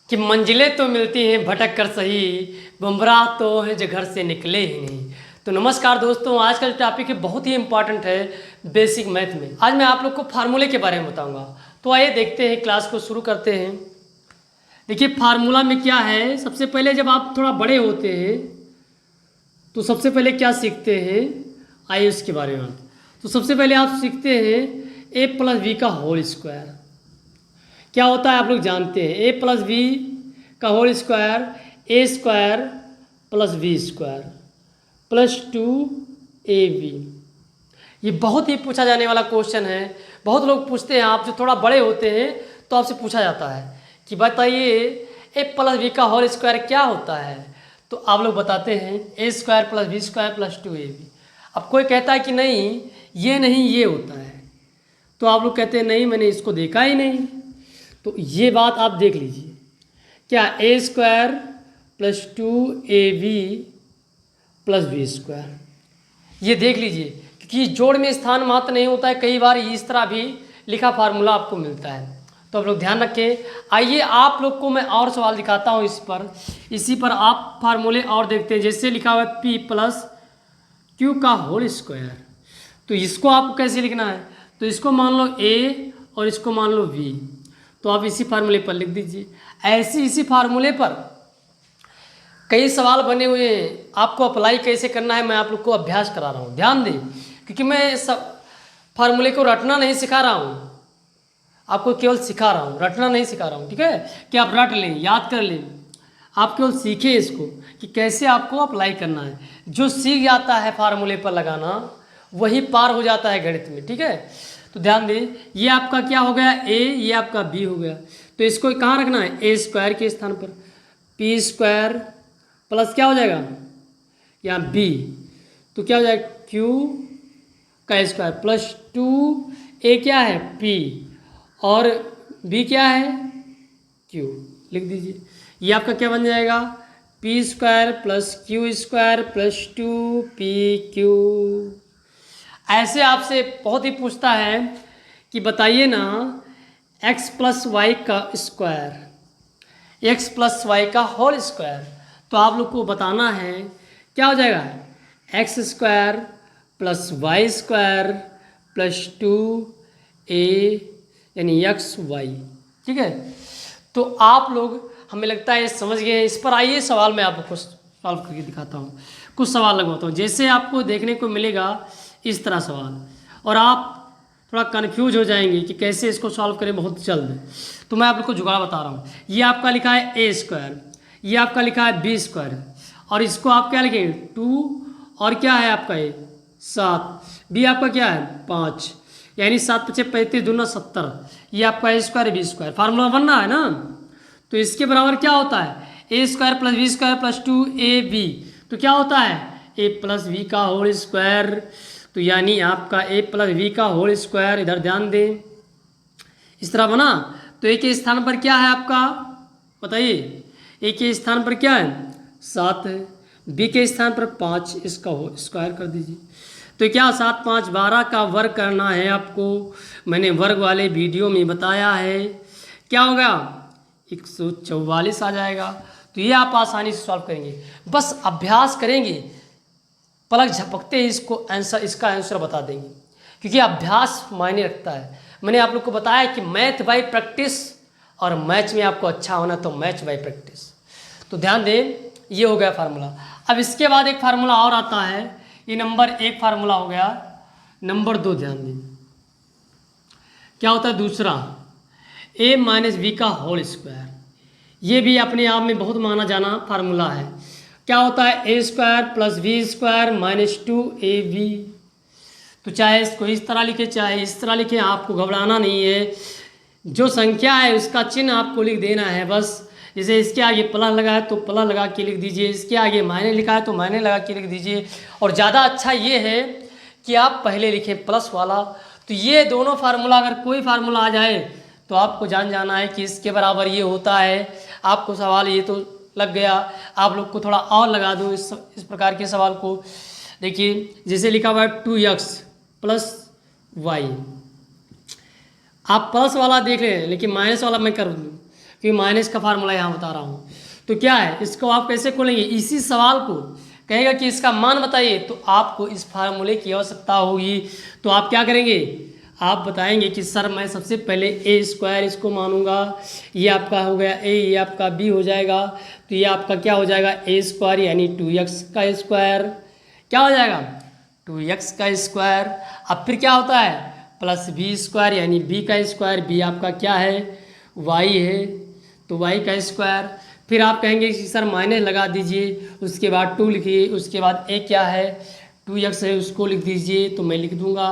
कि मंजिलें तो मिलती हैं भटक कर सही, गुमराह तो हैं जो घर से निकले ही नहीं। तो नमस्कार दोस्तों, आज का जो टॉपिक है बहुत ही इंपॉर्टेंट है बेसिक मैथ में। आज मैं आप लोग को फार्मूले के बारे में बताऊंगा। तो आइए देखते हैं, क्लास को शुरू करते हैं। देखिए फार्मूला में क्या है, सबसे पहले जब आप थोड़ा बड़े होते हैं तो सबसे पहले क्या सीखते हैं, आइए उसके बारे में। तो सबसे पहले आप सीखते हैं ए प्लस बी का होल स्क्वायर। क्या होता है आप लोग जानते हैं, ए प्लस बी का whole square A square plus B square plus 2ab। ये बहुत ही पूछा जाने वाला क्वेश्चन है। बहुत लोग पूछते हैं, आप जो थोड़ा बड़े होते हैं तो आपसे पूछा जाता है कि बताइए ए प्लस बी का होल स्क्वायर क्या होता है। तो आप लोग बताते हैं A square plus B square plus 2ab। अब कोई कहता है कि नहीं ये होता है, तो आप लोग कहते हैं नहीं मैंने इसको देखा ही नहीं। तो ये बात आप देख लीजिए, क्या A square plus 2ab plus B square, ये देख लीजिए, क्योंकि जोड़ में स्थान मात्र नहीं होता है, कई बार इस तरह भी लिखा फार्मूला आपको मिलता है। तो आप लोग ध्यान रखें। आइए आप लोग को मैं और सवाल दिखाता हूँ इसी पर आप फार्मूले और देखते हैं। जैसे लिखा हुआ है p प्लस क्यू का होल स्क्वायर, तो इसको आपको कैसे लिखना है, तो इसको मान लो a और इसको मान लो v, तो आप इसी फार्मूले पर लिख दीजिए। ऐसे इसी फार्मूले पर कई सवाल बने हुए हैं, आपको अप्लाई कैसे करना है मैं आप लोग को अभ्यास करा रहा हूँ। ध्यान दें, क्योंकि मैं सब फार्मूले को रटना नहीं सिखा रहा हूँ, आपको केवल सिखा रहा हूँ, रटना नहीं सिखा रहा हूँ। ठीक है, कि आप रट लें, याद कर लें, आप केवल सीखें इसको कि कैसे आपको अप्लाई करना है। जो सीख जाता है फार्मूले पर लगाना वही पार हो जाता है गणित में। ठीक है, तो ध्यान दें, ये आपका क्या हो गया a, ये आपका b हो गया। तो इसको कहाँ रखना है, ए स्क्वायर के स्थान पर p स्क्वायर प्लस क्या हो जाएगा यहाँ b, तो क्या हो जाएगा q का स्क्वायर प्लस 2a क्या है p और b क्या है q, लिख दीजिए। ये आपका क्या बन जाएगा p square plus q square plus 2pq। ऐसे आपसे बहुत ही पूछता है कि बताइए ना x प्लस वाई का स्क्वायर, x प्लस वाई का होल स्क्वायर, तो आप लोग को बताना है क्या हो जाएगा X square plus Y square plus 2a यानी एक्स वाई। ठीक है, तो आप लोग हमें लगता है समझ गए हैं। इस पर आइए सवाल मैं आपको सॉल्व करके दिखाता हूँ, कुछ सवाल लगवाता हूँ। जैसे आपको देखने को मिलेगा इस तरह सवाल, और आप थोड़ा कंफ्यूज हो जाएंगे कि कैसे इसको सॉल्व करें बहुत जल्द। तो मैं आप लोग को जुगाड़ बता रहा हूँ। ये आपका लिखा है ए स्क्वायर, ये आपका लिखा है बी स्क्वायर, और इसको आप क्या लिखेंगे 2 और क्या है आपका ये 7, बी आपका क्या है 5, यानी 7 × 5 = 35 दूना 70। ये आपका A square B square formula बनना है ना। तो इसके बराबर क्या होता है A square plus B square plus 2ab, तो क्या होता है ए प्लस बी का होल स्क्वायर, तो यानी आपका ए प्लस बी का होल स्क्वायर। इधर ध्यान दें, इस तरह बना। तो ए के स्थान पर क्या है आपका बताइए, ए के स्थान पर क्या है 7 है, बी के स्थान पर 5, इसका होल स्क्वायर कर दीजिए। तो क्या 7 × 5 = 12 का वर्ग करना है आपको, मैंने वर्ग वाले वीडियो में बताया है। क्या होगा 144 आ जाएगा। तो ये आप आसानी से सॉल्व करेंगे, बस अभ्यास करेंगे, पलक झपकते ही इसका आंसर बता देंगे, क्योंकि अभ्यास मायने रखता है। मैंने आप लोग को बताया कि मैथ बाय प्रैक्टिस, और मैच में आपको अच्छा होना तो मैच बाय प्रैक्टिस। तो ध्यान दें, ये हो गया फार्मूला। अब इसके बाद एक फार्मूला और आता है, ये नंबर 1 फार्मूला हो गया। नंबर 2 ध्यान दें, क्या होता है दूसरा a माइनस बी का होल स्क्वायर। ये भी अपने आप में बहुत माना जाना फार्मूला है। क्या होता है A square plus B square minus 2ab। तो चाहे इसको इस तरह लिखे चाहे इस तरह लिखे, आपको घबराना नहीं है। जो संख्या है उसका चिन्ह आपको लिख देना है बस। जैसे इसके आगे प्लस लगा है तो प्लस लगा के लिख दीजिए, इसके आगे माइनस लिखा है तो माइनस लगा के लिख दीजिए। और ज़्यादा अच्छा ये है कि आप पहले लिखें प्लस वाला। तो ये दोनों फार्मूला, अगर कोई फार्मूला आ जाए तो आपको जाना है कि इसके बराबर ये होता है। आपको सवाल ये तो लग गया, आप लोग को थोड़ा और लगा दूँ इस प्रकार के सवाल को। देखिए जैसे लिखा हुआ है 2x प्लस वाई, आप प्लस वाला देख रहे हैं लेकिन माइनस वाला मैं कर दूँ, क्योंकि माइनस का फार्मूला यहाँ बता रहा हूँ। तो क्या है, इसको आप कैसे खोलेंगे, इसी सवाल को कहेगा कि इसका मान बताइए, तो आपको इस फार्मूले की आवश्यकता होगी। तो आप क्या करेंगे, आप बताएंगे कि सर मैं सबसे पहले ए स्क्वायर इसको मानूंगा, ये आपका हो गया ए, ये आपका बी हो जाएगा, तो ये आपका क्या हो जाएगा ए स्क्वायर यानी 2x का स्क्वायर, क्या हो जाएगा 2x का स्क्वायर। अब फिर क्या होता है प्लस बी स्क्वायर यानी बी का स्क्वायर, बी आपका क्या है y है, तो y का स्क्वायर। फिर आप कहेंगे कि सर माइनस लगा दीजिए, उसके बाद 2 लिखिए, उसके बाद a क्या है 2x है उसको लिख दीजिए, तो मैं लिख दूंगा।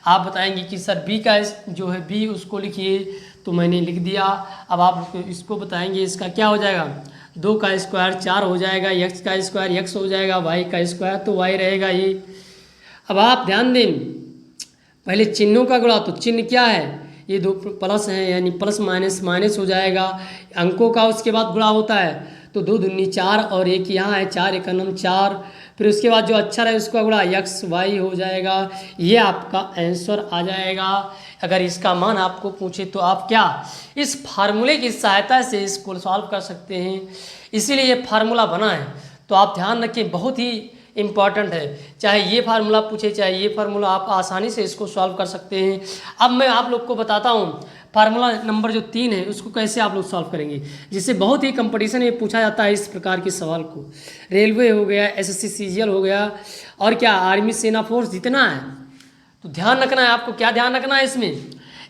आप बताएंगे कि सर b का जो है b उसको लिखिए, तो मैंने लिख दिया। अब आप इसको बताएंगे इसका क्या हो जाएगा 2 का स्क्वायर 4 हो जाएगा, x का स्क्वायर x हो जाएगा, y का स्क्वायर तो y रहेगा ये। अब आप ध्यान दें पहले चिन्हों का गुणा, तो चिन्ह क्या है ये 2 प्लस हैं यानी प्लस माइनस माइनस हो जाएगा, अंकों का उसके बाद गुणा होता है, तो 2 दूनी 4 और 1 यहाँ है 4 एकनम 4, फिर उसके बाद जो अक्षर है उसका गुणा x y हो जाएगा, ये आपका आंसर आ जाएगा। अगर इसका मान आपको पूछे तो आप क्या इस फार्मूले की सहायता से इसको सॉल्व कर सकते हैं, इसीलिए ये फार्मूला बना है। तो आप ध्यान रखें बहुत ही इम्पॉर्टेंट है, चाहे ये फार्मूला पूछे चाहे ये फार्मूला, आप आसानी से इसको सॉल्व कर सकते हैं। अब मैं आप लोग को बताता हूँ फार्मूला नंबर जो 3 है उसको कैसे आप लोग सॉल्व करेंगे, जिससे बहुत ही कंपटीशन में पूछा जाता है इस प्रकार के सवाल को। रेलवे हो गया, एसएससी सीजीएल हो गया, और क्या आर्मी सेना फोर्स जितना है, तो ध्यान रखना है आपको। क्या ध्यान रखना है इसमें,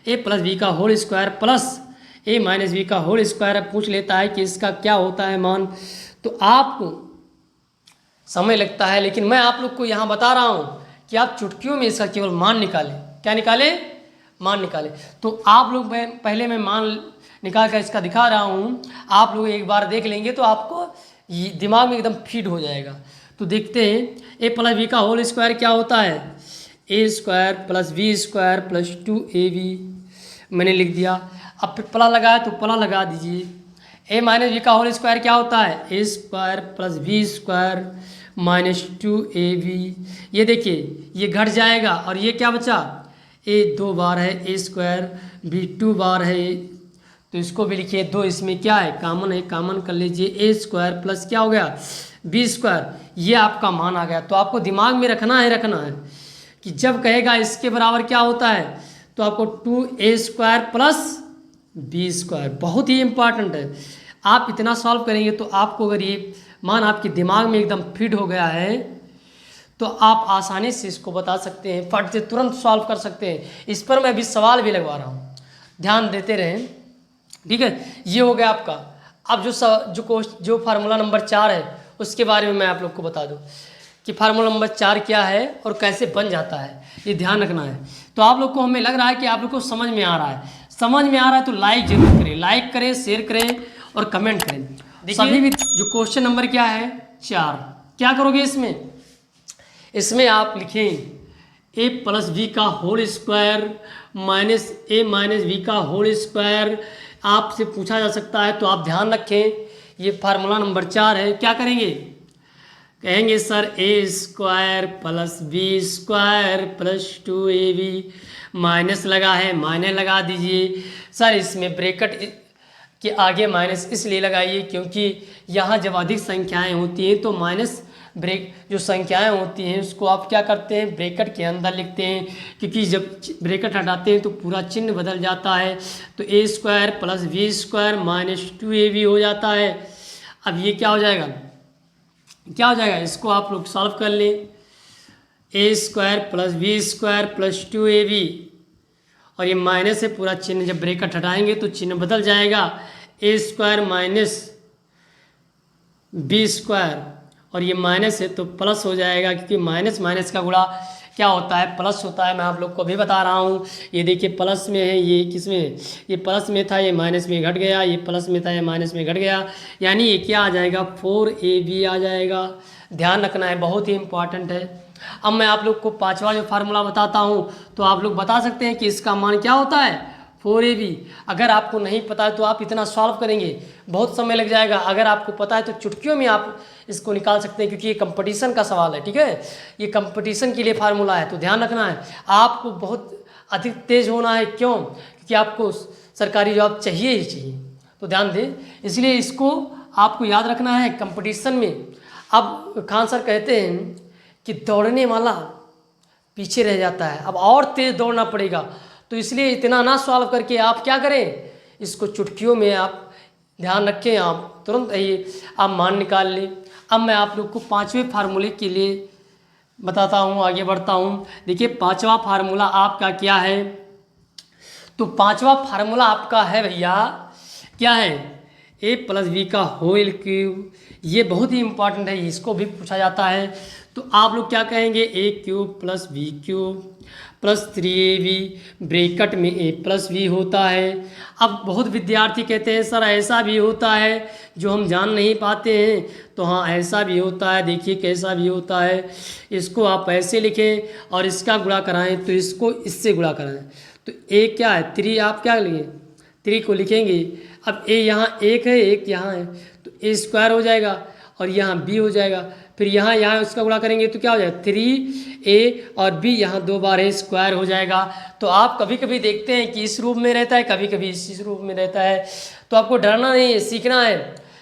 ए प्लस बी का whole square plus A minus B का होल स्क्वायर पूछ लेता है कि इसका क्या होता है मान, तो आपको समय लगता है, लेकिन मैं आप लोग को यहाँ बता रहा हूँ कि आप चुटकियों में इसका केवल मान निकालें। क्या निकालें, मान निकालें। तो आप लोग पहले मैं मान निकाल कर इसका दिखा रहा हूँ, आप लोग एक बार देख लेंगे तो आपको ये दिमाग में एकदम फिट हो जाएगा। तो देखते हैं ए प्लस बी का होल स्क्वायर क्या होता है, A square plus B square plus 2ab, मैंने लिख दिया। अब फिर प्लस लगाया तो प्लस लगा दीजिए। ए माइनस बी का होल स्क्वायर क्या होता है, A square plus B square minus 2ab, ये देखिए ये घट जाएगा और ये क्या बचा, ए 2 बार है, ए स्क्वायर बी 2 बार है, तो इसको भी लिखिए 2, इसमें क्या है कॉमन है, कॉमन कर लीजिए, ए स्क्वायर प्लस क्या हो गया बी स्क्वायर, ये आपका मान आ गया। तो आपको दिमाग में रखना है कि जब कहेगा इसके बराबर क्या होता है, तो आपको 2a square plus B square, बहुत ही इंपॉर्टेंट है। आप इतना सॉल्व करेंगे तो आपको अगर ये मान आपके दिमाग में एकदम फिट हो गया है तो आप आसानी से इसको बता सकते हैं, फट से तुरंत सॉल्व कर सकते हैं। इस पर मैं अभी सवाल भी लगवा रहा हूँ, ध्यान देते रहें, ठीक है। ये हो गया आपका। अब जो फार्मूला नंबर 4 है उसके बारे में मैं आप लोग को बता दूँ कि फार्मूला नंबर 4 क्या है और कैसे बन जाता है, ये ध्यान रखना है। तो आप लोग को हमें लग रहा है कि आप लोग को समझ में आ रहा है, समझ में आ रहा है तो लाइक जरूर करें, लाइक करें, शेयर करें और कमेंट करें। सभी भी जो क्वेश्चन नंबर क्या है 4, क्या करोगे इसमें आप लिखें ए प्लस बी का whole square minus A minus B का होल स्क्वायर, आपसे पूछा जा सकता है। तो आप ध्यान रखें ये फार्मूला नंबर 4 है। क्या करेंगे, कहेंगे sir A square plus B square plus 2ab, minus लगा है माइनस लगा दीजिए। सर इसमें ब्रैकेट के आगे माइनस इसलिए लगाइए क्योंकि यहाँ जब अधिक संख्याएं होती हैं तो माइनस जो संख्याएं होती हैं उसको आप क्या करते हैं ब्रैकेट के अंदर लिखते हैं, क्योंकि जब ब्रैकेट हटाते हैं तो पूरा चिन्ह बदल जाता है। तो A square plus B square minus 2ab हो जाता है। अब ये क्या हो जाएगा, इसको आप लोग सॉल्व कर लें, A square plus B square plus 2ab, और ये माइनस से पूरा चिन्ह जब ब्रैकेट हटाएंगे तो चिन्ह बदल जाएगा, ए स्क्वायर माइनस बी स्क्वायर, और ये माइनस है तो प्लस हो जाएगा, क्योंकि माइनस माइनस का गुणा क्या होता है प्लस होता है। मैं आप लोग को भी बता रहा हूँ, ये देखिए प्लस में है, ये किस में है, ये प्लस में था ये माइनस में घट गया, ये प्लस में था ये माइनस में घट गया, यानी ये क्या आ जाएगा 4ab आ जाएगा। ध्यान रखना है, बहुत ही इंपॉर्टेंट है। अब मैं आप लोग को 5वां जो फार्मूला बताता हूँ तो आप लोग बता सकते हैं कि इसका मान क्या होता है 4ab। अगर आपको नहीं पता है तो आप इतना सॉल्व करेंगे बहुत समय लग जाएगा, अगर आपको पता है तो चुटकियों में आप इसको निकाल सकते हैं, क्योंकि ये कंपटीशन का सवाल है, ठीक है, ये कंपटीशन के लिए फार्मूला है। तो ध्यान रखना है, आपको बहुत अधिक तेज होना है। क्यों? क्योंकि आपको सरकारी जॉब चाहिए ही चाहिए। तो ध्यान दें, इसलिए इसको आपको याद रखना है कंपटीशन में। अब खान सर कहते हैं कि दौड़ने वाला पीछे रह जाता है, अब और तेज़ दौड़ना पड़ेगा। तो इसलिए इतना ना सॉल्व करके आप क्या करें, इसको चुटकियों में आप ध्यान रखें, आप तुरंत ये आप मान निकाल लें। अब मैं आप लोग को 5वें फार्मूले के लिए बताता हूँ, आगे बढ़ता हूँ। देखिए 5वां फार्मूला आपका क्या है, तो 5वां फार्मूला आपका है भैया, क्या है, ए प्लस बी का होल क्यूब। ये बहुत ही इंपॉर्टेंट है, इसको भी पूछा जाता है। तो आप लोग क्या कहेंगे, A cube plus B cube plus 3ab bracket में ए प्लस बी होता है। अब बहुत विद्यार्थी कहते हैं सर ऐसा भी होता है जो हम जान नहीं पाते हैं, तो हाँ ऐसा भी होता है। देखिए कैसा भी होता है, इसको आप ऐसे लिखें और इसका गुणा कराएं तो इसको इससे गुणा कराएं। तो ए क्या है, 3, आप क्या लिखेंगे, 3 को लिखेंगे। अब ए यहाँ 1 है, 1 यहाँ है, तो ए स्क्वायर हो जाएगा और यहाँ बी हो जाएगा। फिर यहाँ उसका गुणा करेंगे तो क्या हो जाएगा, 3a और b, यहाँ 2 बार a स्क्वायर हो जाएगा। तो आप कभी कभी देखते हैं कि इस रूप में रहता है, कभी कभी इस रूप में रहता है। तो आपको डरना नहीं है, सीखना है,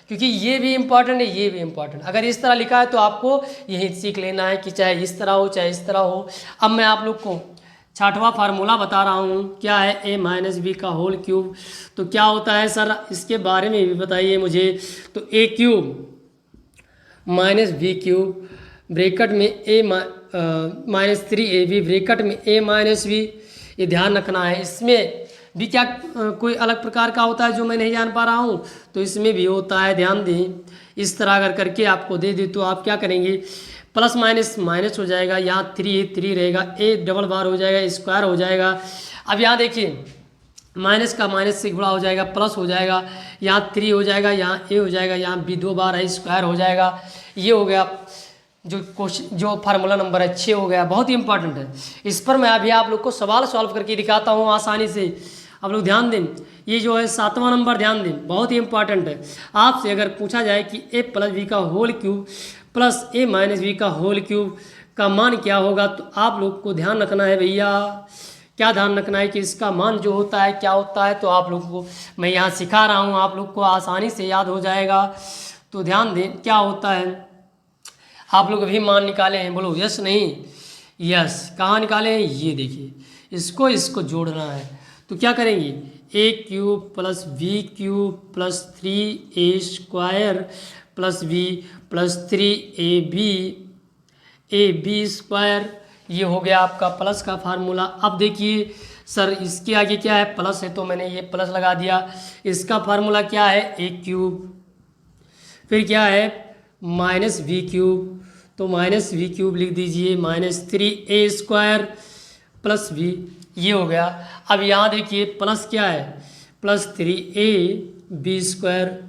क्योंकि ये भी इम्पॉर्टेंट है, ये भी इम्पॉर्टेंट। अगर इस तरह लिखा है तो आपको यही सीख लेना है कि चाहे इस तरह हो चाहे इस तरह हो। अब मैं आप लोग को 6वां फार्मूला बता रहा हूँ, क्या है, a माइनस बी का होल क्यूब। तो क्या होता है सर, इसके बारे में भी बताइए मुझे। तो a cube minus B cube bracket में ए माइनस 3ab ब्रैकेट में a माइनस बी। ये ध्यान रखना है, इसमें भी क्या कोई अलग प्रकार का होता है जो मैं नहीं जान पा रहा हूँ, तो इसमें भी होता है, ध्यान दें। इस तरह अगर करके आपको दे दे तो आप क्या करेंगे, प्लस माइनस माइनस हो जाएगा, यहाँ 3 रहेगा, a डबल बार हो जाएगा, स्क्वायर हो जाएगा। अब यहाँ देखिए माइनस का माइनस से गुणा हो जाएगा, प्लस हो जाएगा, यहाँ 3 हो जाएगा, यहाँ a हो जाएगा, यहाँ b 2 बार है, स्क्वायर हो जाएगा। ये हो गया जो क्वेश्चन, जो फार्मूला नंबर है 6 हो गया, बहुत ही इंपॉर्टेंट है। इस पर मैं अभी आप लोग को सवाल सॉल्व करके दिखाता हूँ आसानी से, आप लोग ध्यान दें। ये जो है 7वां नंबर, ध्यान दें, बहुत ही इंपॉर्टेंट है। आपसे अगर पूछा जाए कि a प्लस बी का whole cube plus a minus B का होल क्यूब का मान क्या होगा, तो आप लोग को ध्यान रखना है भैया, क्या ध्यान रखना है कि इसका मान जो होता है क्या होता है। तो आप लोग को मैं यहाँ सिखा रहा हूँ, आप लोग को आसानी से याद हो जाएगा। तो ध्यान दें क्या होता है, आप लोग अभी मान निकाले हैं, बोलो यस नहीं, यस। कहाँ निकाले हैं, ये देखिए, इसको जोड़ना है। तो क्या करेंगे, A cube plus B cube plus 3a square plus B plus 3ab square. ये हो गया आपका प्लस का फार्मूला। अब देखिए सर इसके आगे क्या है, प्लस है तो मैंने ये प्लस लगा दिया। इसका फार्मूला क्या है, ए क्यूब, फिर क्या है माइनस बी क्यूब, तो माइनस बी क्यूब लिख दीजिए, minus 3a square plus B, ये हो गया। अब यहाँ देखिए प्लस क्या है, प्लस 3ab स्क्वायर।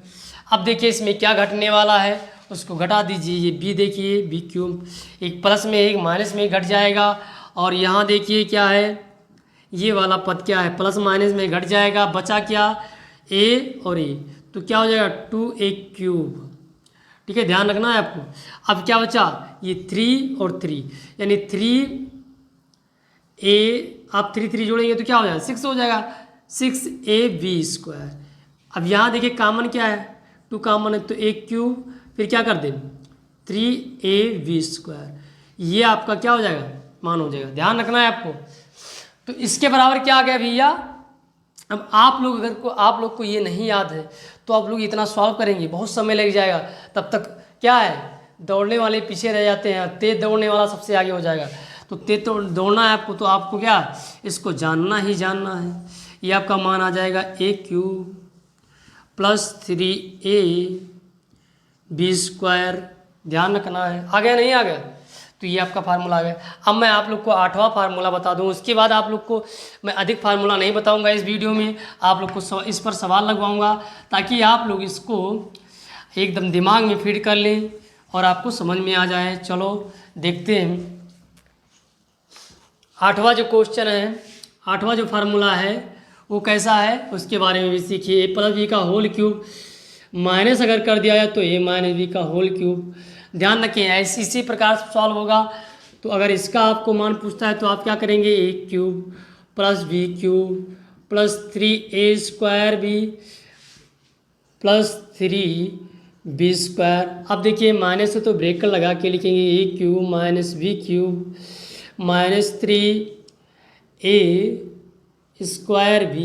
अब देखिए इसमें क्या घटने वाला है, उसको घटा दीजिए, ये b देखिए बी क्यूब, एक प्लस में एक माइनस में घट जाएगा। और यहाँ देखिए क्या है, ये वाला पद क्या है, प्लस माइनस में घट जाएगा, बचा क्या, a और a, तो क्या हो जाएगा 2a क्यूब। ठीक है, ध्यान रखना है आपको। अब क्या बचा, ये 3 और 3, यानी 3a, आप 3 जोड़ेंगे तो क्या हो जाएगा, 6 हो जाएगा, 6ab स्क्वायर। अब यहाँ देखिए कामन क्या है, 2 कामन है तो a क्यूब, फिर क्या कर दें 3ab स्क्वायर, ये आपका क्या हो जाएगा, मान हो जाएगा। ध्यान रखना है आपको। तो इसके बराबर क्या आ गया भैया। अब आप लोग अगर आप लोग को ये नहीं याद है तो आप लोग इतना सॉल्व करेंगे, बहुत समय लग जाएगा, तब तक क्या है, दौड़ने वाले पीछे रह जाते हैं, तेज दौड़ने वाला सबसे आगे हो जाएगा। तो तेज तो दौड़ना है आपको, तो आपको क्या, इसको जानना ही जानना है। ये आपका मान आ जाएगा a cube plus 3ab square. ध्यान रखना है, आ गया नहीं आ गया, तो ये आपका फार्मूला आ गया। अब मैं आप लोग को 8वां फार्मूला बता दूं, उसके बाद आप लोग को मैं अधिक फार्मूला नहीं बताऊंगा इस वीडियो में, आप लोग को इस पर सवाल लगवाऊंगा ताकि आप लोग इसको एकदम दिमाग में फीड कर लें और आपको समझ में आ जाए। चलो देखते हैं 8वां जो क्वेश्चन है, 8वां जो फार्मूला है वो कैसा है, उसके बारे में भी सीखिए। ए प्लस बी का होल क्यूब माइनस अगर कर दिया जाए तो ए माइनस बी का होल क्यूब। ध्यान रखें ऐसे इसी प्रकार से सॉल्व होगा। तो अगर इसका आपको मान पूछता है तो आप क्या करेंगे, A cube plus B cube plus 3a square B +3b²। अब देखिए माइनस से तो ब्रेकर लगा के लिखेंगे a³ minus b³ minus 3a²b,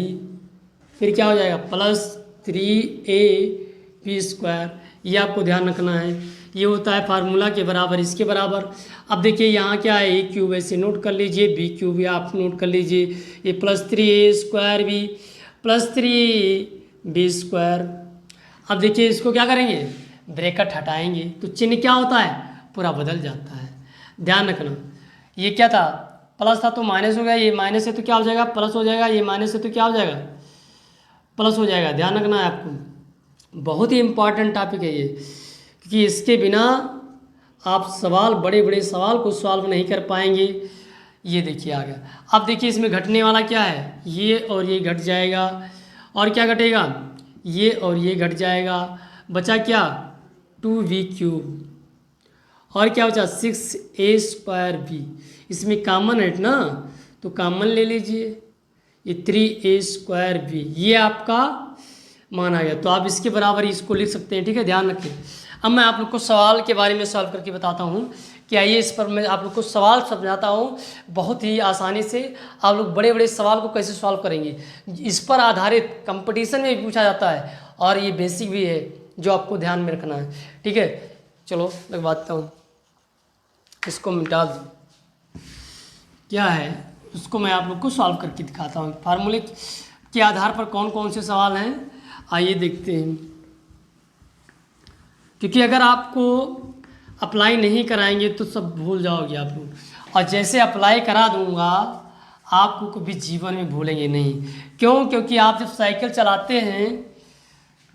फिर क्या हो जाएगा +3ab²। ये आपको ध्यान रखना है, ये होता है फार्मूला के बराबर, इसके बराबर। अब देखिए यहाँ क्या है a³ ऐसे नोट कर लीजिए, b³ भी आप नोट कर लीजिए, ये +3a² b +3b²। अब देखिए इसको क्या करेंगे, ब्रैकेट हटाएंगे तो चिन्ह क्या होता है, पूरा बदल जाता है। ध्यान रखना, ये क्या था, प्लस था तो माइनस हो गया, ये माइनस है तो क्या हो जाएगा, प्लस हो जाएगा, ये माइनस है तो क्या हो जाएगा, प्लस हो जाएगा। ध्यान रखना है आपको, बहुत ही इंपॉर्टेंट टॉपिक है ये, क्योंकि इसके बिना आप सवाल, बड़े बड़े सवाल को सॉल्व नहीं कर पाएंगे। ये देखिए आ गया। अब देखिए इसमें घटने वाला क्या है, ये और ये घट जाएगा, और क्या घटेगा, ये और ये घट जाएगा, बचा क्या 2b³, और क्या बचा 6a²b। इसमें कॉमन है ना, तो कॉमन ले लीजिए, ये 3a²b, ये आपका मान आ गया। तो आप इसके बराबर इसको लिख सकते हैं, ठीक है, ध्यान रखें। अब मैं आप लोग को सवाल के बारे में सॉल्व करके बताता हूँ कि आइए इस पर मैं आप लोग को सवाल समझाता हूँ बहुत ही आसानी से। आप लोग बड़े बड़े सवाल को कैसे सॉल्व करेंगे, इस पर आधारित कंपटीशन में भी पूछा जाता है, और ये बेसिक भी है जो आपको ध्यान में रखना है, ठीक है। चलो लगवाता हूँ, इसको मिटा दूँ, क्या है उसको मैं आप लोग को सॉल्व करके दिखाता हूँ। फार्मूले के आधार पर कौन कौन से सवाल हैं, आइए देखते हैं। क्योंकि अगर आपको अप्लाई नहीं कराएंगे तो सब भूल जाओगे आप लोग, और जैसे अप्लाई करा दूंगा आपको कभी जीवन में भूलेंगे नहीं। क्यों, क्योंकि आप जब साइकिल चलाते हैं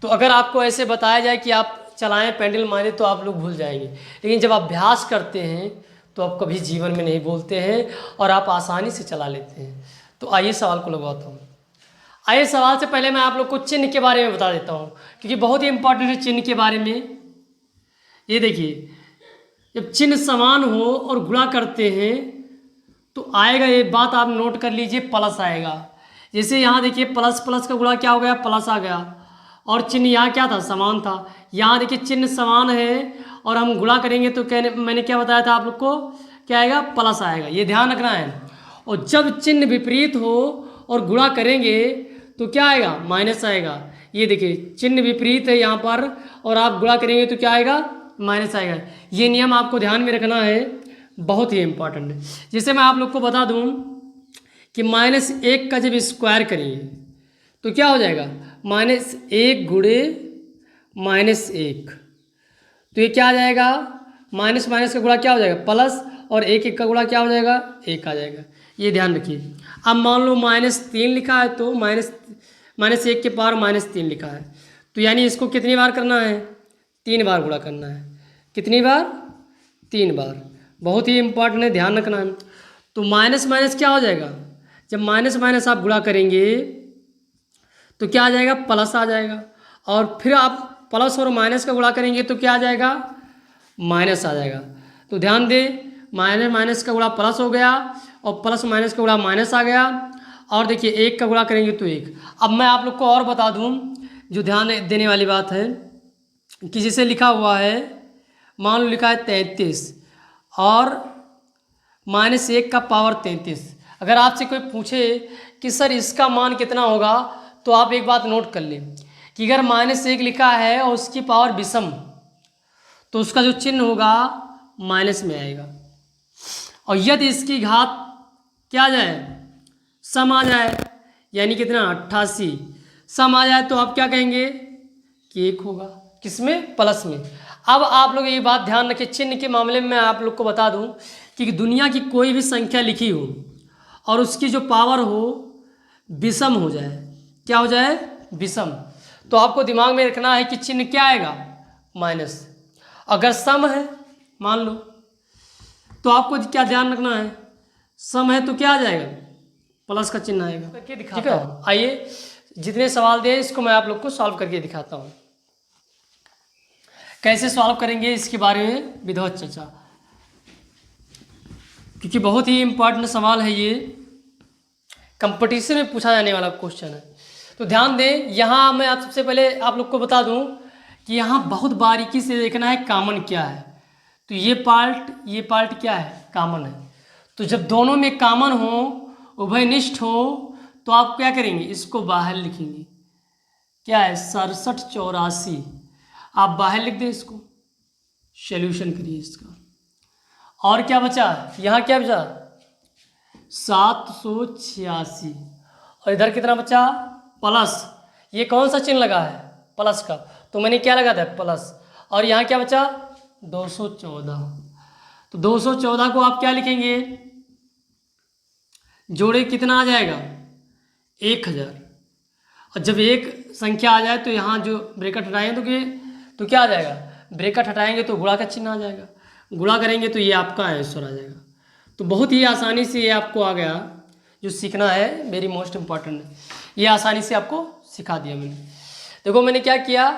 तो अगर आपको ऐसे बताया जाए कि आप चलाएं पेडल मारे तो आप लोग भूल जाएंगे, लेकिन जब अभ्यास करते हैं तो आप कभी जीवन में नहीं भूलते हैं और आप आसानी से चला लेते हैं। तो आइए सवाल को लगवाता हूँ। आइए सवाल से पहले मैं आप लोग को चिन्ह के बारे में बता देता हूँ, क्योंकि बहुत ही इंपॉर्टेंट है चिन्ह के बारे में। ये देखिए, जब चिन्ह समान हो और गुणा करते हैं तो आएगा, ये बात आप नोट कर लीजिए, प्लस आएगा। जैसे यहाँ देखिए प्लस प्लस का गुणा क्या हो गया, प्लस आ गया, और चिन्ह यहाँ क्या था, समान था। यहाँ देखिए चिन्ह समान है और हम गुणा करेंगे तो कहने मैंने क्या बताया था आप लोग को, क्या आएगा, प्लस आएगा, ये ध्यान रखना है। और जब चिन्ह विपरीत हो और गुणा करेंगे तो क्या आएगा, माइनस आएगा। ये देखिए चिन्ह विपरीत है यहाँ पर और आप गुणा करेंगे तो क्या आएगा, माइनस आएगा। ये नियम आपको ध्यान में रखना है, बहुत ही इंपॉर्टेंट है। जैसे मैं आप लोग को बता दूं कि -1 का जब स्क्वायर करेंगे तो क्या हो जाएगा, -1 गुणे -1, तो ये क्या आ जाएगा, माइनस माइनस का गुणा क्या हो जाएगा, प्लस, और 1 का गुणा क्या हो जाएगा, 1 आ जाएगा। ये ध्यान रखिए। अब मान लो -3 लिखा है तो -1 के पावर -3 लिखा है, तो यानी इसको कितनी बार करना है, 3 बार गुणा करना है। कितनी बार, 3 बार। बहुत ही इंपॉर्टेंट है, ध्यान रखना है। तो माइनस माइनस क्या हो जाएगा, जब माइनस माइनस आप गुणा करेंगे तो क्या आ जाएगा, प्लस आ जाएगा, और फिर आप प्लस और माइनस का गुणा करेंगे तो क्या आ जाएगा, माइनस आ जाएगा। तो ध्यान दें, माइनस माइनस का गुणा प्लस हो गया और प्लस माइनस का गुणा माइनस आ गया, और देखिए 1 का गुणा करेंगे तो 1। अब मैं आप लोग को और बता दूं, जो ध्यान देने वाली बात है कि जैसे लिखा हुआ है, मान लो लिखा है 33 और -1 का पावर 33। अगर आपसे कोई पूछे कि सर इसका मान कितना होगा, तो आप एक बात नोट कर लें कि अगर -1 लिखा है और उसकी पावर विषम, तो उसका जो चिन्ह होगा माइनस में आएगा। और यदि इसकी घात क्या आ जाए, सम आ जाए, यानी कितना 88 सम आ जाए, तो आप क्या कहेंगे कि 1 होगा, किसमें, प्लस में। अब आप लोग ये बात ध्यान रखें, चिन्ह के मामले में मैं आप लोग को बता दूं कि दुनिया की कोई भी संख्या लिखी हो और उसकी जो पावर हो विषम हो जाए, क्या हो जाए, विषम, तो आपको दिमाग में रखना है कि चिन्ह क्या आएगा, माइनस। अगर सम है मान लो, तो आपको क्या ध्यान रखना है, सम है तो क्या आ जाएगा, प्लस का चिन्ह आएगा। करके दिखाता हूँ, आइए जितने सवाल दिए इसको मैं आप लोग को सॉल्व करके दिखाता हूँ। कैसे सॉल्व करेंगे इसके बारे में विधिवत चर्चा, क्योंकि बहुत ही इंपॉर्टेंट सवाल है ये, कंपटीशन में पूछा जाने वाला क्वेश्चन है। तो ध्यान दें, यहाँ मैं आप सबसे पहले आप लोग को बता दूं कि यहाँ बहुत बारीकी से देखना है कॉमन क्या है। तो ये पार्ट क्या है, कॉमन है। तो जब दोनों में कॉमन हो, उभयनिष्ठ हो, तो आप क्या करेंगे, इसको बाहर लिखेंगे। क्या है, 67 84, आप बाहर लिख दें इसको, सॉल्यूशन करिए इसका। और क्या बचा, यहाँ क्या बचा 786, और इधर कितना बचा प्लस, ये कौन सा चिन्ह लगा है, प्लस का, तो मैंने क्या लगा था प्लस। और यहाँ क्या बचा 214, तो 214 को आप क्या लिखेंगे, जोड़े कितना आ जाएगा 1000। और जब एक संख्या आ जाए तो यहाँ जो ब्रैकेट हटाएंगे तो क्या आ जाएगा, ब्रैकेट हटाएंगे तो गुणा का चिन्ह आ जाएगा, गुणा करेंगे तो ये आपका आंसर आ जाएगा। तो बहुत ही आसानी से ये आपको आ गया, जो सीखना है वेरी मोस्ट इम्पॉर्टेंट है, ये आसानी से आपको सिखा दिया मैंने। देखो मैंने क्या किया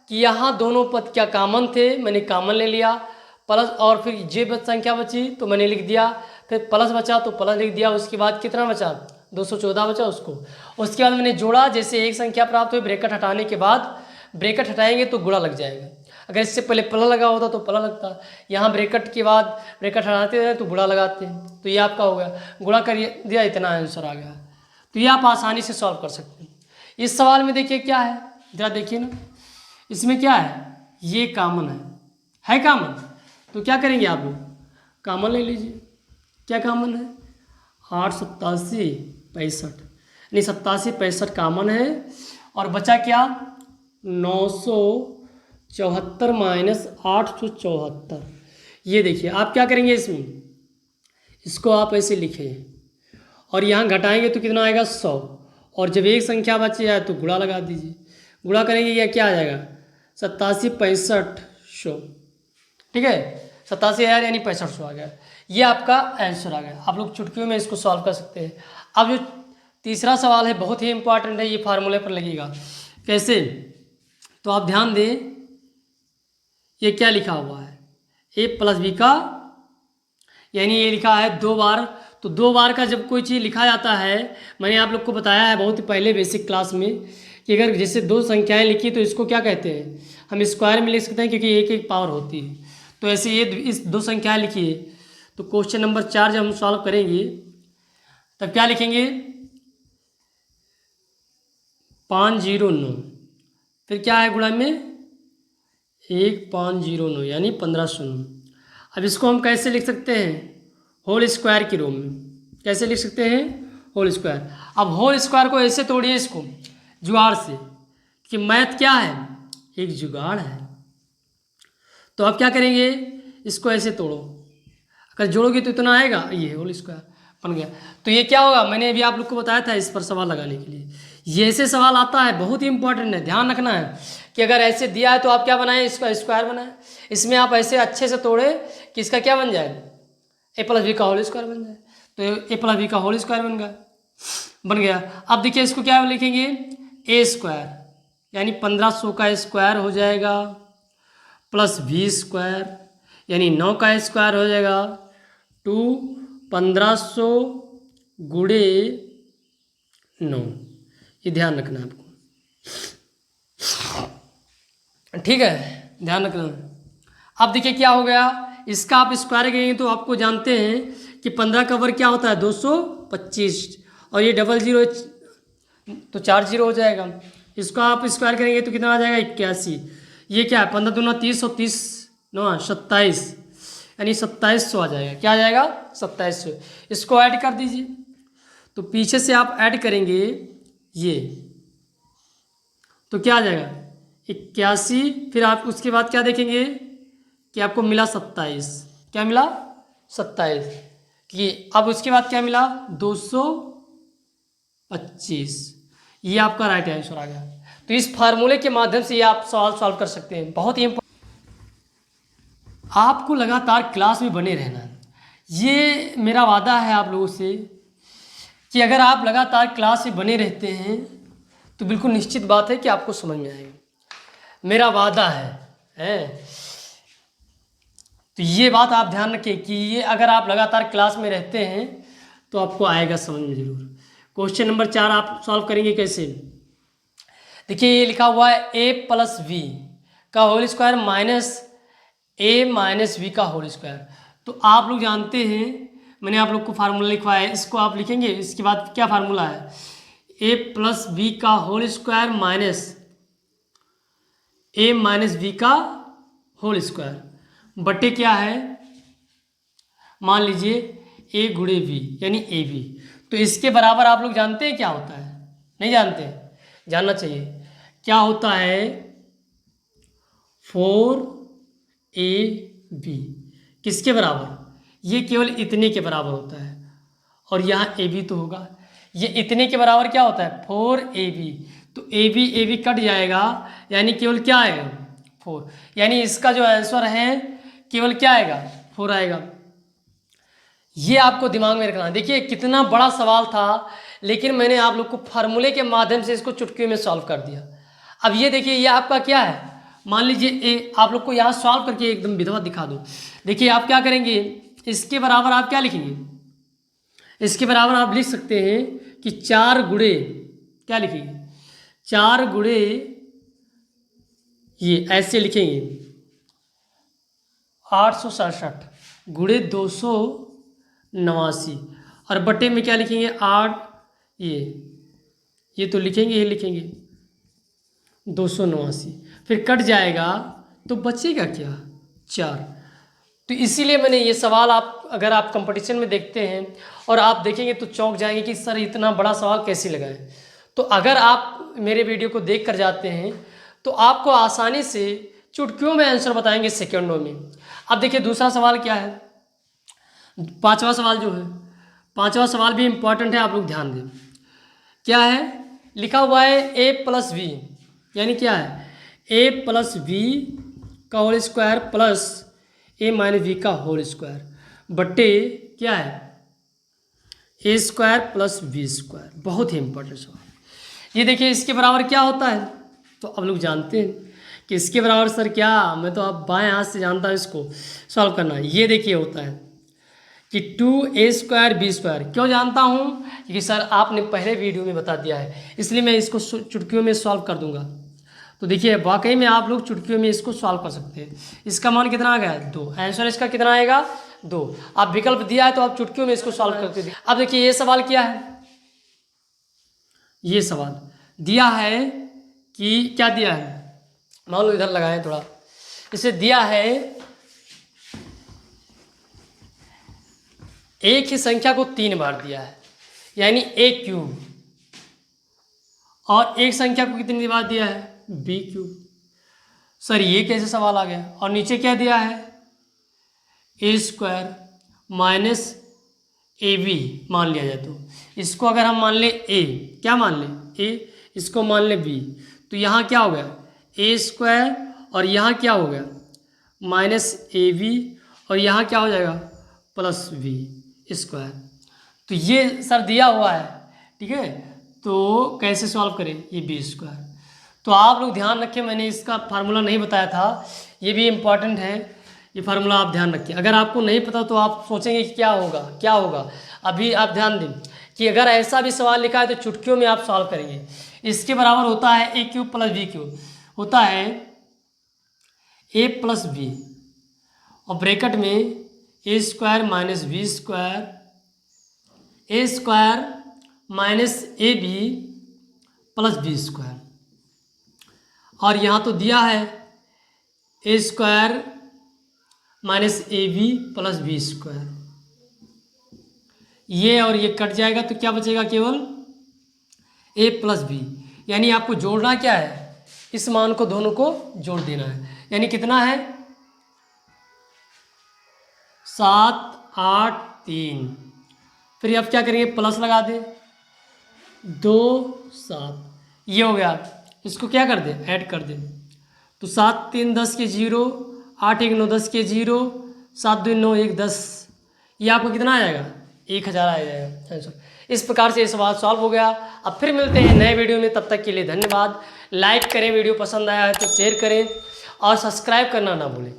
कि यहाँ दोनों पद क्या कॉमन थे, मैंने कॉमन ले लिया, प्लस, और फिर जे संख्या बची तो मैंने लिख दिया, फिर प्लस बचा तो प्लस लिख दिया, उसके बाद कितना बचा 214 बचा उसको, उसके बाद मैंने जोड़ा, जैसे एक संख्या प्राप्त हुई ब्रैकेट हटाने के बाद, ब्रैकेट हटाएंगे तो गुणा लग जाएगा, अगर इससे पहले प्लस लगा होता तो प्लस लगता, यहाँ ब्रैकेट के बाद ब्रैकेट हटाते हैं तो गुणा लगाते हैं, तो ये आपका हो गया, गुणा कर दिया, इतना आंसर आ गया। तो ये आप आसानी से सॉल्व कर सकते हैं। इस सवाल में देखिए क्या है, जरा देखिए ना, इसमें क्या है, ये कॉमन है कॉमन, तो क्या करेंगे आप लोग, कॉमन ले लीजिए। क्या कॉमन है 8 87 65, नहीं 87 65 कॉमन है, और बचा क्या 974 माइनस 874। ये देखिए आप क्या करेंगे, इसमें इसको आप ऐसे लिखें, और यहाँ घटाएंगे तो कितना आएगा 100, और जब एक संख्या बच जाए तो गुणा लगा दीजिए, गुणा करेंगे या क्या आ जाएगा 87 65 100, ठीक है 87,000 यानी 6500 आ गया, ये आपका आंसर आ गया। आप लोग चुटकियों में इसको सॉल्व कर सकते हैं। अब जो तीसरा सवाल है बहुत ही इंपॉर्टेंट है, ये फार्मूले पर लगेगा, कैसे, तो आप ध्यान दें, ये क्या लिखा हुआ है a प्लस बी का, यानी ये लिखा है 2 बार, तो 2 बार का जब कोई चीज़ लिखा जाता है, मैंने आप लोग को बताया है बहुत ही पहले बेसिक क्लास में कि अगर जैसे 2 संख्याएं लिखी तो इसको क्या कहते हैं, हम स्क्वायर में लिख सकते हैं क्योंकि एक एक पावर होती है। तो ऐसे ये इस 2 संख्याएं लिखिए, तो क्वेश्चन नंबर 4 जब हम सॉल्व करेंगे तब क्या लिखेंगे 509, फिर क्या है गुणा में 1509 यानी 1509। अब इसको हम कैसे लिख सकते हैं, होल स्क्वायर के रूप में, कैसे लिख सकते हैं होल स्क्वायर। अब होल स्क्वायर को ऐसे तोड़िए इसको जुगाड़ से, कि मैथ क्या है एक जुगाड़ है, तो आप क्या करेंगे इसको ऐसे तोड़ो, अगर जोड़ोगे तो इतना आएगा, ये होल स्क्वायर बन गया। तो ये क्या होगा, मैंने अभी आप लोग को बताया था इस पर सवाल लगाने के लिए, ये ऐसे सवाल आता है, बहुत ही इंपॉर्टेंट है, ध्यान रखना है कि अगर ऐसे दिया है तो आप क्या बनाएं, इसका स्क्वायर बनाएं, इसमें आप ऐसे अच्छे से तोड़े कि इसका क्या बन जाए a प्लस बी का होल स्क्वायर बन जाए, तो a प्लस बी का होल स्क्वायर बन गया। अब देखिए इसको क्या लिखेंगे a स्क्वायर, यानी 1500 का स्क्वायर हो जाएगा, प्लस v स्क्वायर यानी 9 का स्क्वायर हो जाएगा, 1500 गुणे 9, ये ध्यान रखना है आपको, ठीक है ध्यान रखना। अब देखिए क्या हो गया, इसका आप स्क्वायर करेंगे तो आपको जानते हैं कि 15 का वर्ग क्या होता है 225, और ये डबल जीरो तो 4 जीरो हो जाएगा, इसको आप स्क्वायर करेंगे तो कितना आ जाएगा 81। ये क्या है 15 दूना 30 और 30 9 27 यानी 2700 आ जाएगा, क्या आ जाएगा 2700। इसको ऐड कर दीजिए, तो पीछे से आप ऐड करेंगे ये, तो क्या आ जाएगा 81, फिर आप उसके बाद क्या देखेंगे कि आपको मिला 27, क्या मिला 27, कि अब उसके बाद क्या मिला 225, ये आपका राइट आंसर आ गया। तो इस फार्मूले के माध्यम से ये आप सवाल सॉल्व कर सकते हैं, बहुत ही आपको लगातार क्लास में बने रहना है, ये मेरा वादा है आप लोगों से कि अगर आप लगातार क्लास में बने रहते हैं तो बिल्कुल निश्चित बात है कि आपको समझ में आएगा, मेरा वादा है। तो ये बात आप ध्यान रखें कि ये अगर आप लगातार क्लास में रहते हैं तो आपको आएगा समझ में ज़रूर। क्वेश्चन नंबर 4 आप सॉल्व करेंगे कैसे, देखिए ये लिखा हुआ है ए प्लस वी का whole square minus A minus B का होल स्क्वायर। तो आप लोग जानते हैं, मैंने आप लोग को फार्मूला लिखवाया है, इसको आप लिखेंगे। इसके बाद क्या फार्मूला है, ए प्लस वी का whole square minus A minus B का होल स्क्वायर बटे क्या है, मान लीजिए ए गुणे वी यानी ए वी। तो इसके बराबर आप लोग जानते हैं क्या होता है, नहीं जानते, जानना चाहिए। क्या होता है, 4ab किसके बराबर, ये केवल इतने के बराबर होता है, और यहाँ ab तो होगा, ये इतने के बराबर क्या होता है 4ab। तो ab कट जाएगा, यानी केवल क्या आएगा 4, यानी इसका जो आंसर है केवल क्या आएगा 4 आएगा। ये आपको दिमाग में रखना है। देखिए कितना बड़ा सवाल था, लेकिन मैंने आप लोग को फार्मूले के माध्यम से इसको चुटकियों में सॉल्व कर दिया। अब ये देखिए ये आपका क्या है, मान लीजिए ए, आप लोग को यहाँ सॉल्व करके एकदम विधिवत दिखा दो। देखिए आप क्या करेंगे, इसके बराबर आप क्या लिखेंगे, इसके बराबर आप लिख सकते हैं कि 4 गुणे क्या लिखेंगे, 4 गुणे ये ऐसे लिखेंगे 867 गुणे 289, और बटे में क्या लिखेंगे 8, ये तो लिखेंगे, ये लिखेंगे 289, फिर कट जाएगा तो बचेगा क्या 4। तो इसीलिए मैंने ये सवाल, आप अगर आप कंपटीशन में देखते हैं और आप देखेंगे तो चौंक जाएंगे कि सर इतना बड़ा सवाल कैसे लगाएं। तो अगर आप मेरे वीडियो को देख कर जाते हैं तो आपको आसानी से चुटकियों में आंसर बताएंगे सेकंडों में। अब देखिए दूसरा सवाल क्या है, पांचवा सवाल जो है, पांचवा सवाल भी इम्पॉर्टेंट है, आप लोग ध्यान दें। क्या है, लिखा हुआ है ए प्लस वी, यानी क्या है ए प्लस वी का whole square plus A minus B का होल स्क्वायर बटे क्या है A square plus B square. बहुत ही इंपॉर्टेंट सवाल। ये देखिए इसके बराबर क्या होता है, तो अब लोग जानते हैं कि इसके बराबर सर क्या, मैं तो अब बाएं हाथ से जानता हूँ इसको सॉल्व करना। ये देखिए होता है कि 2a स्क्वायर बी स्क्वायर। क्यों जानता हूँ, क्योंकि सर आपने पहले वीडियो में बता दिया है, इसलिए मैं इसको चुटकियों में सॉल्व कर दूंगा। तो देखिए वाकई में आप लोग चुटकियों में इसको सॉल्व कर सकते हैं। इसका मान कितना आ गया 2, आंसर इसका कितना आएगा 2। आप विकल्प दिया है तो आप चुटकियों में इसको सॉल्व करते हैं। अब देखिए ये सवाल क्या है, ये सवाल दिया है कि क्या दिया है, मान लो इधर लगाएं थोड़ा, इसे दिया है एक ही संख्या को 3 बार दिया है, यानी a क्यूब, और एक संख्या को कितनी बार दिया है b क्यूब। सर ये कैसे सवाल आ गया, और नीचे क्या दिया है a square minus A B मान लिया जाए, तो इसको अगर हम मान ले a, क्या मान ले a, इसको मान ले b, तो यहाँ क्या हो गया a स्क्वायर, और यहाँ क्या हो गया माइनस ए बी, और यहाँ क्या हो जाएगा प्लस v स्क्वायर। तो ये सर दिया हुआ है, ठीक है, तो कैसे सॉल्व करें ये बी स्क्वायर। तो आप लोग ध्यान रखें, मैंने इसका फार्मूला नहीं बताया था, ये भी इम्पॉर्टेंट है, ये फार्मूला आप ध्यान रखिए। अगर आपको नहीं पता तो आप सोचेंगे कि क्या होगा क्या होगा। अभी आप ध्यान दें कि अगर ऐसा भी सवाल लिखा है तो चुटकियों में आप सॉल्व करेंगे। इसके बराबर होता है A cube plus B cube, होता है ए प्लस बी, और ब्रैकेट में A square minus B square, A square minus A B plus B square, और यहाँ तो दिया है A square minus A B plus B square. ये और ये कट जाएगा तो क्या बचेगा केवल ए प्लस बी, यानी आपको जोड़ना क्या है, इस मान को दोनों को जोड़ देना है, यानी कितना है 7 8 3। फिर आप क्या करेंगे प्लस लगा दें 2 7, ये हो गया, इसको क्या कर दें ऐड कर दें, तो 7 3 10 के 0, 8 1 9 10 के 0, 7 2 9 1 10, ये आपको कितना आ जाएगा 1000 आ जाएगा आंसर। इस प्रकार से ये सवाल सॉल्व हो गया। अब फिर मिलते हैं नए वीडियो में, तब तक के लिए धन्यवाद। लाइक करें, वीडियो पसंद आया है तो शेयर करें, और सब्सक्राइब करना ना भूलें।